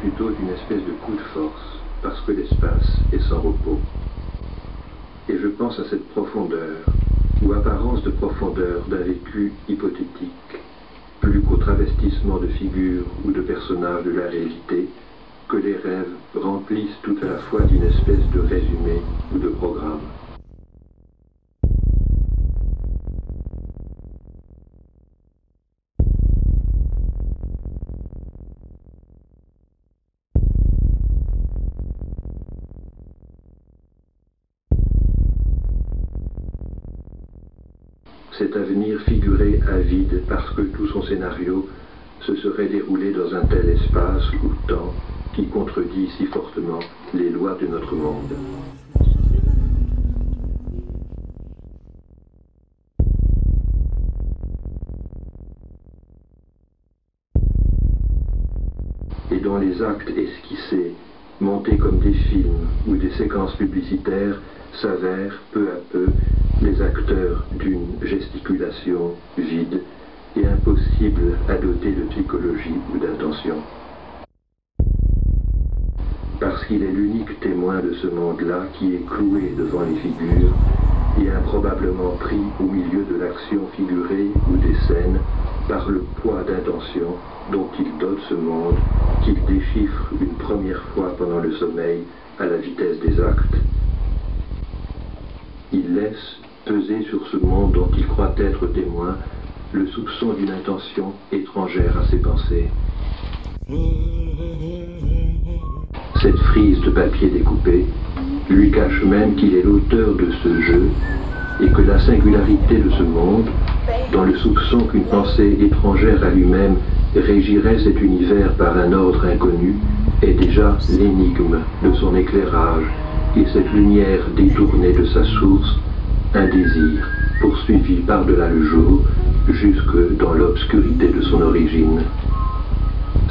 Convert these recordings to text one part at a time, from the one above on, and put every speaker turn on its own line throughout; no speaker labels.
plutôt d'une espèce de coup de force, parce que l'espace est sans repos. Et je pense à cette profondeur, ou apparence de profondeur d'un vécu hypothétique, plus qu'au travestissement de figures ou de personnages de la réalité, que les rêves remplissent tout à la fois d'une espèce de résumé ou de programme. Cet avenir figuré à vide parce que tout son scénario se serait déroulé dans un tel espace ou temps qui contredit si fortement les lois de notre monde. Et dont les actes esquissés, montés comme des films ou des séquences publicitaires, s'avèrent peu à peu les acteurs d'une gesticulation vide et impossible à doter de psychologie ou d'intention. Parce qu'il est l'unique témoin de ce monde-là qui est cloué devant les figures et improbablement pris au milieu de l'action figurée ou des scènes par le poids d'intention dont il dote ce monde, qu'il déchiffre une première fois pendant le sommeil à la vitesse des actes. Il laisse peser sur ce monde dont il croit être témoin le soupçon d'une intention étrangère à ses pensées. Cette frise de papier découpé lui cache même qu'il est l'auteur de ce jeu et que la singularité de ce monde, dans le soupçon qu'une pensée étrangère à lui-même régirait cet univers par un ordre inconnu, est déjà l'énigme de son éclairage et cette lumière détournée de sa source, un désir poursuivi par-delà le jour jusque dans l'obscurité de son origine.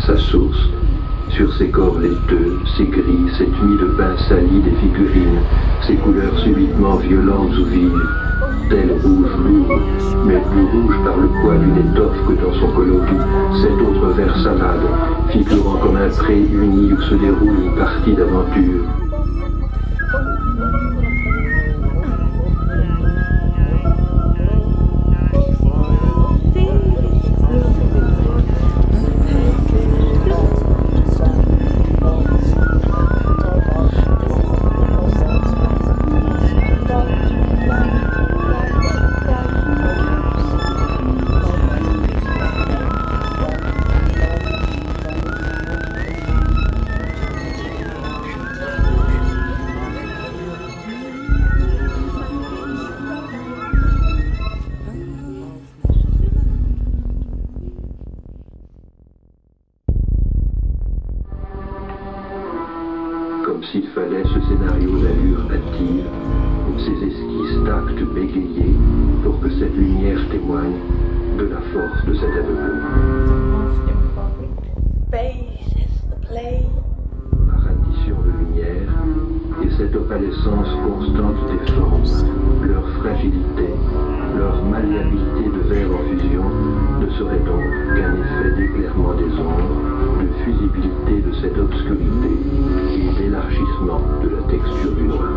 Sa source, sur ses corps laiteux, ses gris, cette nuit de pain sali des figurines, ses couleurs subitement violentes ou vives, tel rouge lourd, mais plus rouge par le poids d'une étoffe que dans son coloris, cet autre vert salade, figurant comme un pré uni où se déroule une partie d'aventure. Comme s'il fallait ce scénario d'allure hâtive, ces esquisses d'actes bégayés pour que cette lumière témoigne de la force de cet aveuglement. Par addition de lumière et cette opalescence constante des formes, leur fragilité, leur malléabilité de verre en fusion ne serait donc qu'un effet d'éclairement des ombres, de fusibilité de cette obscurité et d'élargissement de la texture du noir.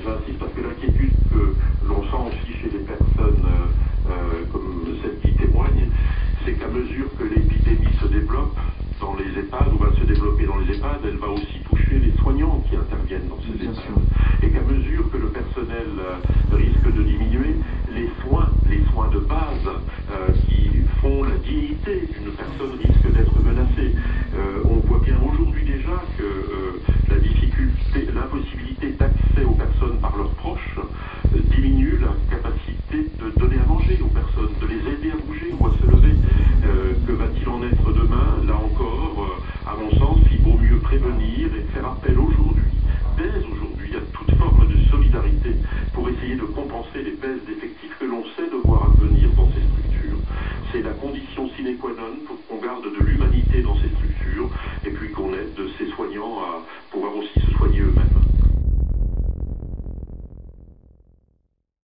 j'insiste parce que l'inquiétude que l'on sent aussi chez les personnes comme celles qui témoignent, c'est qu'à mesure que l'épidémie se développe dans les EHPAD ou va se développer dans les EHPAD, elle va aussi